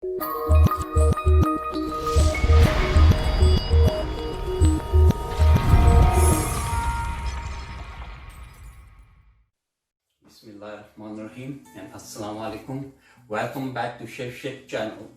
Bismillahirrahmanirrahim and Assalamu alaikum. Welcome back to Chef channel.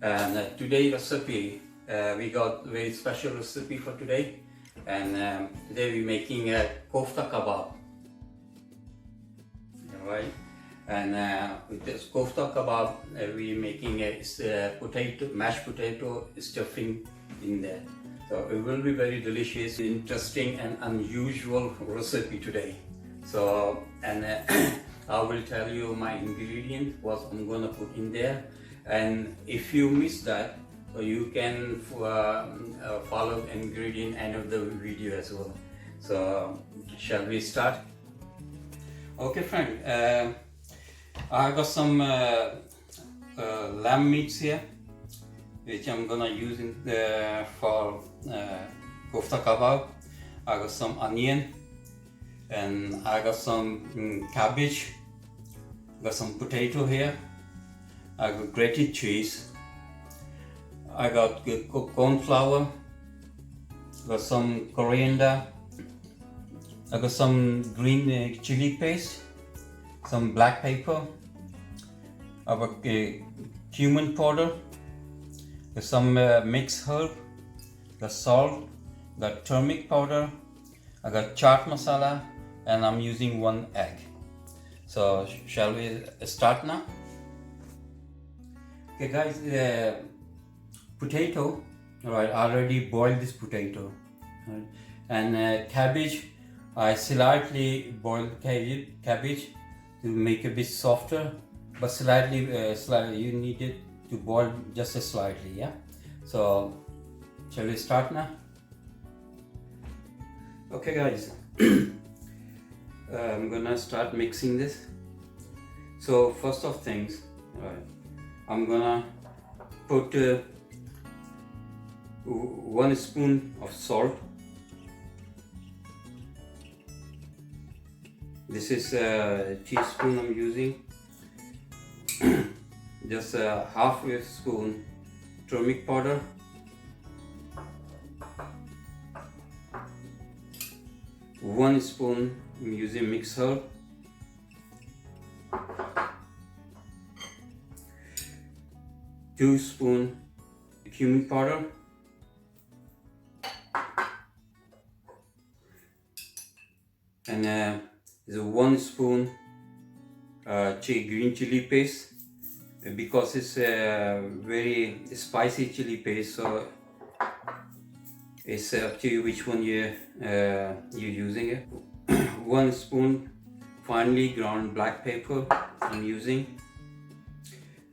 And today recipe, we got very special recipe for today. And today we're making a kofta kebab. Alright. And with this kofta kebab, we're making a mashed potato stuffing in there. So it will be very delicious, interesting and unusual recipe today. So, and I will tell you my ingredient, what I'm gonna put in there. And if you miss that, so you can follow the ingredient end of the video as well. So, shall we start? Okay, friend. I got some lamb meats here, which I'm gonna use for kofta kebab. I got some onion, and I got some cabbage. Got some potato here. I got grated cheese. I got corn flour. Got some coriander. I got some green chili paste. Some black pepper. I got cumin powder. Got some mixed herb. Got salt. Got turmeric powder. I got chaat masala, and I'm using 1 egg. So shall we start now? Okay guys, potato, alright, I already boiled this potato, right? And cabbage, I slightly boiled cabbage to make a bit softer, but slightly you need it to boil just slightly, yeah? So shall we start now? Okay guys, I'm gonna start mixing this. So first of things, right, I'm gonna put 1 spoon of salt. This is a teaspoon I'm using. Just half a spoon turmeric powder. 1 spoon I'm using mixed herb. 2 spoon cumin powder. And there's 1 spoon green chili paste, because it's a very spicy chili paste, so it's up to you which one you're using it. 1 spoon finely ground black pepper I'm using,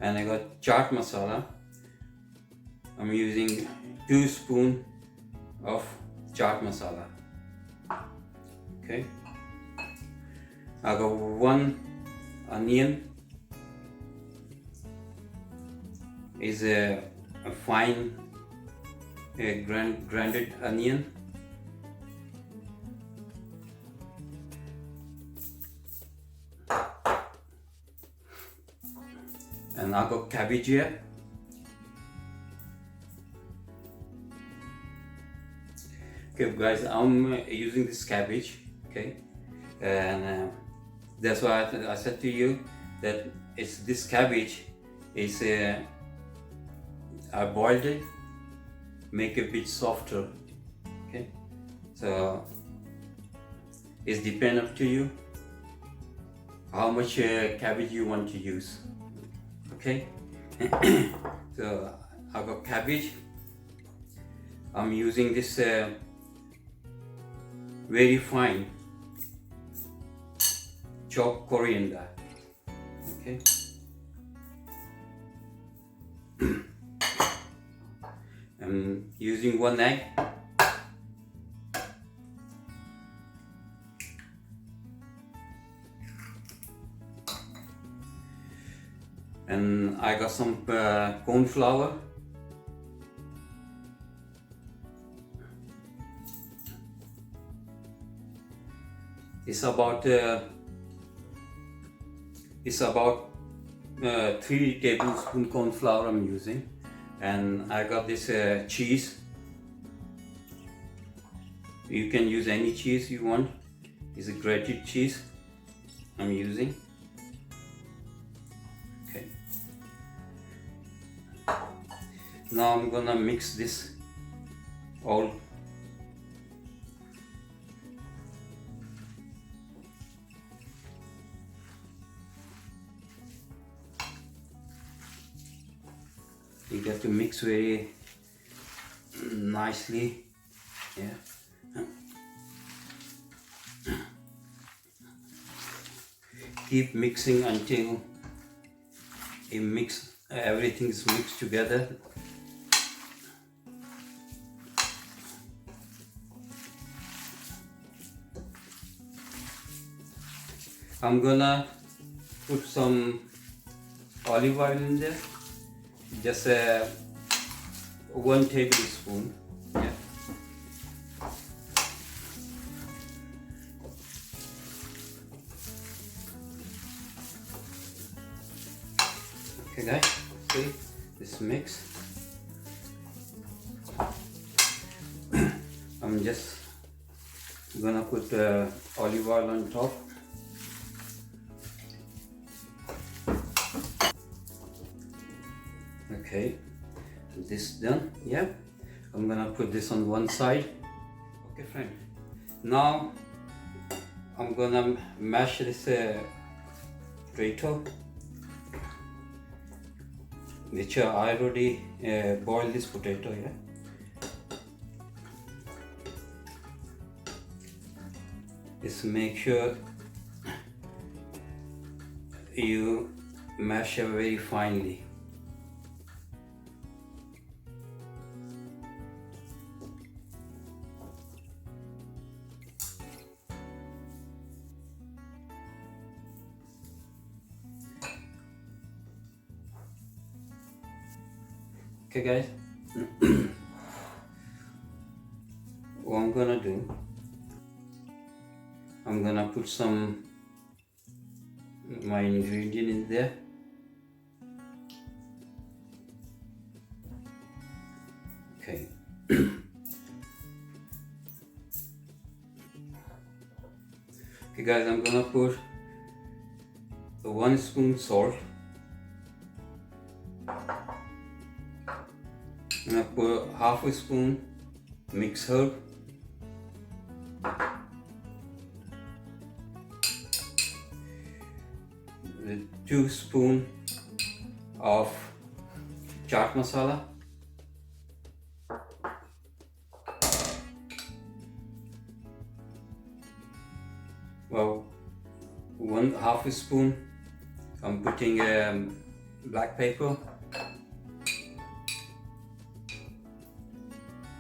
and I got chaat masala. I'm using 2 spoon of chaat masala. Okay. I got 1 onion. Is a fine grounded onion. And I got cabbage here. Okay guys, I'm using this cabbage, okay, and that's why I said to you that it's this cabbage is I boiled it, make it a bit softer, okay. So it's depend up to you how much cabbage you want to use, okay. So I got cabbage. I'm using this very fine chopped coriander, okay. I'm using 1 egg. And I got some corn flour. It's about 3 tablespoon corn flour I'm using, and I got this cheese. You can use any cheese you want. It's a grated cheese I'm using. Okay. Now I'm gonna mix this all. You got to mix very nicely. Yeah. Keep mixing until everything is mixed together. I'm gonna put some olive oil in there, just 1 tablespoon. Yeah. Okay guys, see this mix. I'm just gonna put olive oil on top. Okay, this done. Yeah, I'm gonna put this on one side. Okay friend, now I'm gonna mash this potato, which I already boiled this potato. Yeah, just make sure you mash it very finely. Okay guys, what I'm gonna do, I'm gonna put some my ingredient in there. Okay. Okay guys, I'm gonna put 1 spoon salt. I'm gonna put half a spoon mixed herb. 2 spoon of chaat masala. Well, 1/2 spoon I'm putting black pepper,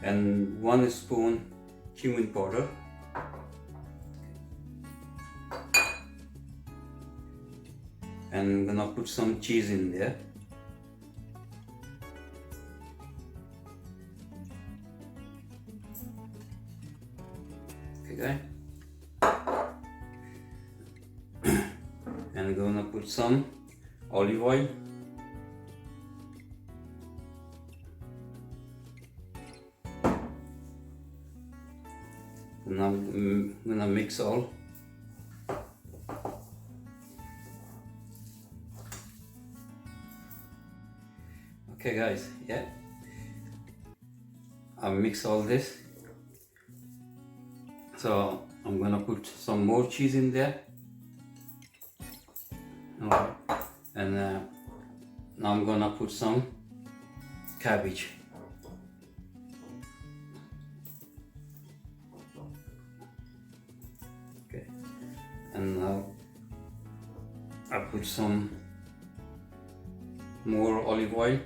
and 1 spoon cumin powder. And I'm gonna put some cheese in there. Okay guys, and I'm gonna put some olive oil. Now I'm gonna mix all. Okay guys, yeah, I mix all this. So I'm gonna put some more cheese in there. Alright, and now I'm gonna put some cabbage. Okay, and now I put some more olive oil.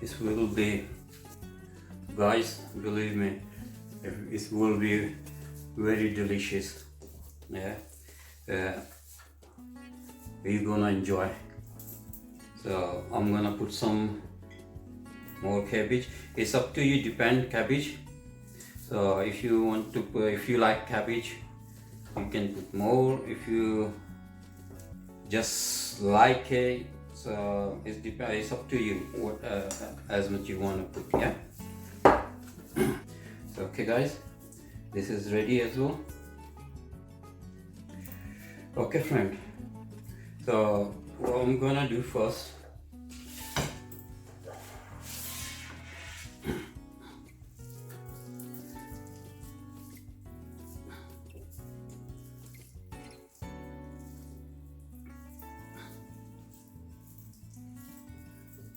This will be, guys, believe me, it will be very delicious. Yeah, you're gonna enjoy. So I'm gonna put some more cabbage. It's up to you, depend cabbage. So So if you want to put, if you like cabbage, you can put more. If you just like it, so it's up to you what as much you want to put. Yeah. So okay guys, this is ready as well. Okay friend, so what I'm gonna do first,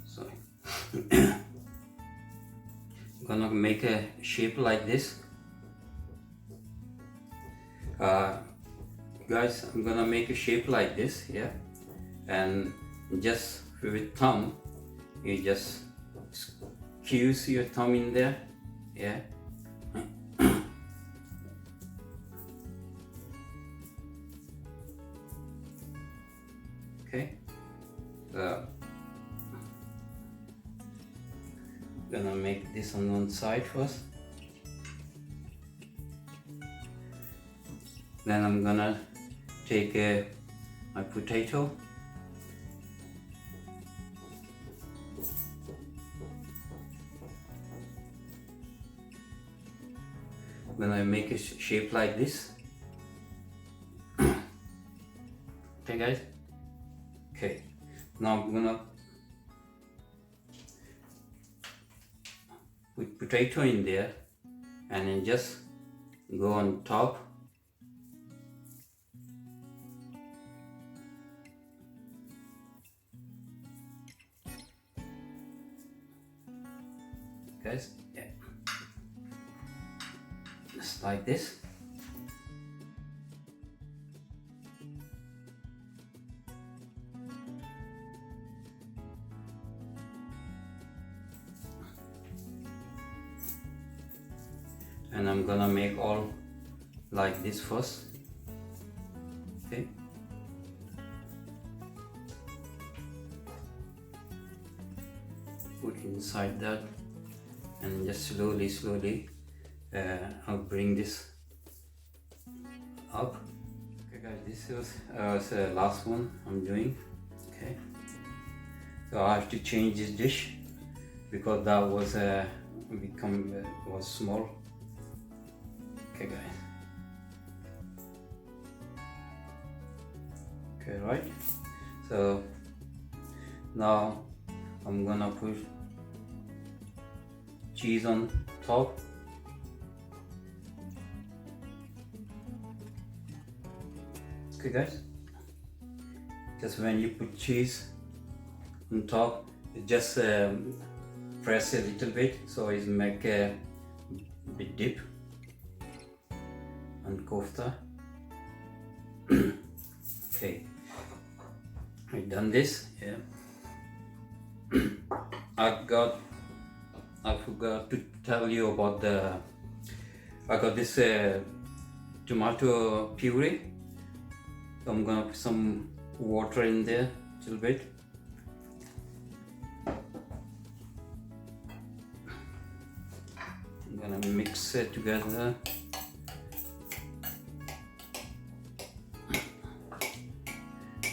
sorry, I'm gonna make a shape like this. Guys, I'm gonna make a shape like this, yeah, and just with thumb, you just squeeze your thumb in there, yeah. Okay, so gonna make this on one side first, then I'm gonna take my potato, then I make a shape like this. Okay guys, okay, now I'm gonna put potato in there and then just go on top. Guys, yeah, just like this. And I'm gonna make all like this first. Okay, put inside that and just slowly I'll bring this up. Okay guys, this was the last one I'm doing. Okay, so I have to change this dish because that was was small. Okay guys, okay, right, so now I'm gonna put cheese on top. Okay guys, just when you put cheese on top, just press a little bit so it make a bit dip on kofta. Okay, I've done this, yeah. I forgot to tell you about I got this tomato puree. So I'm gonna put some water in there a little bit. I'm gonna mix it together.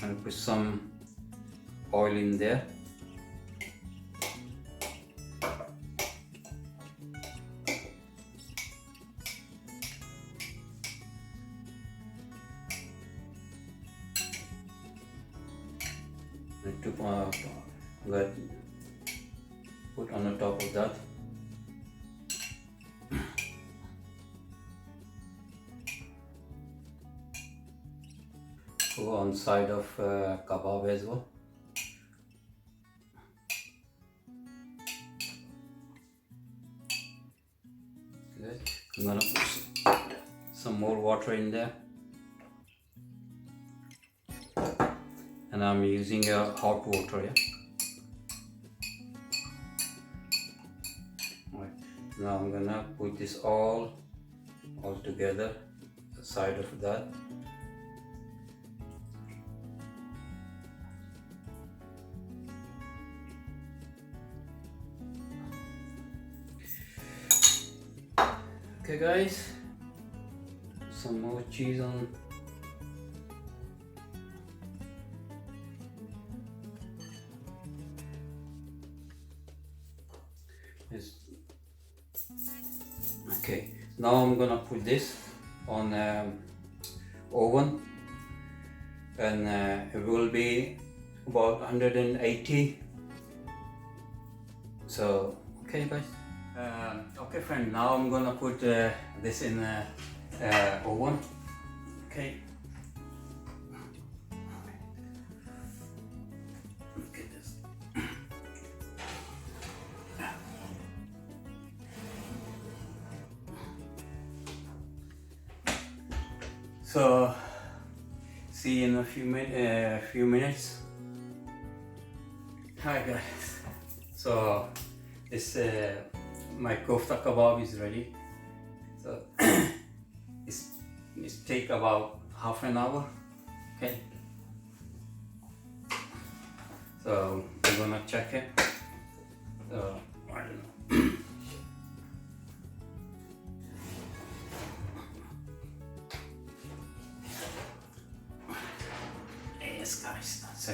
And put some oil in there. And to put on the top of that. Go on side of kebab as well. Good. I'm gonna put some more water in there, and I'm using hot water. Yeah. Right. Now I'm gonna put this all together, the side of that. Okay guys, some more cheese on. Yes. Okay, now I'm gonna put this on oven, and it will be about 180. So okay guys, okay friend, now I'm gonna put this in oven. Okay, look at this. So see you in a few minutes. Hi guys, so this my kofta kebab is ready. So it's take about half an hour. Okay, so we're gonna check it. So I don't know. Yes guys, so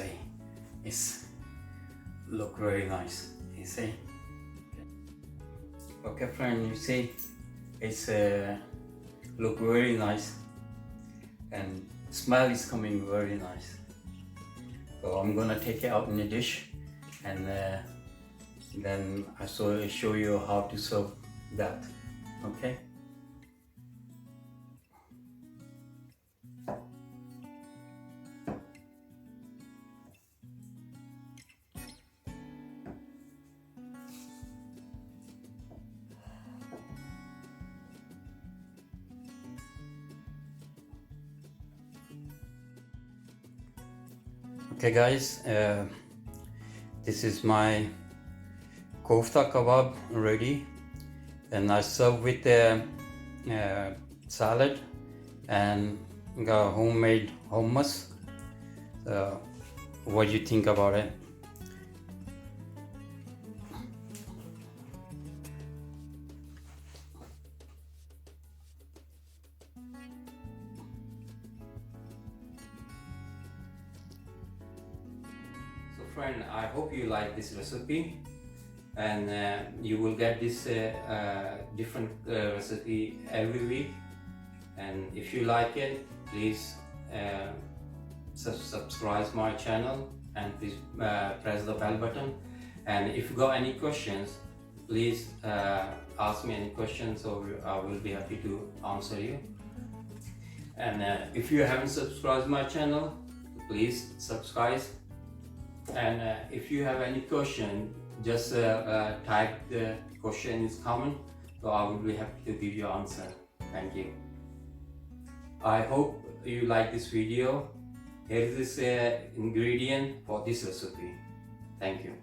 it's look very nice, you see. Okay friend, you see it's look very nice and smell is coming very nice. So I'm gonna take it out in a dish, and then I show you how to serve that. Okay. Okay guys, this is my kofta kebab ready, and I serve with salad and got homemade hummus. What do you think about it? So friend, I hope you like this recipe, and you will get this different recipe every week. And if you like it, please subscribe my channel, and please press the bell button. And if you got any questions, please ask me any questions, so I will be happy to answer you. And if you haven't subscribed my channel, please subscribe. And if you have any question, just type the question in comment, so I will be happy to give you answer. Thank you. I hope you like this video. Here is this ingredient for this recipe. Thank you.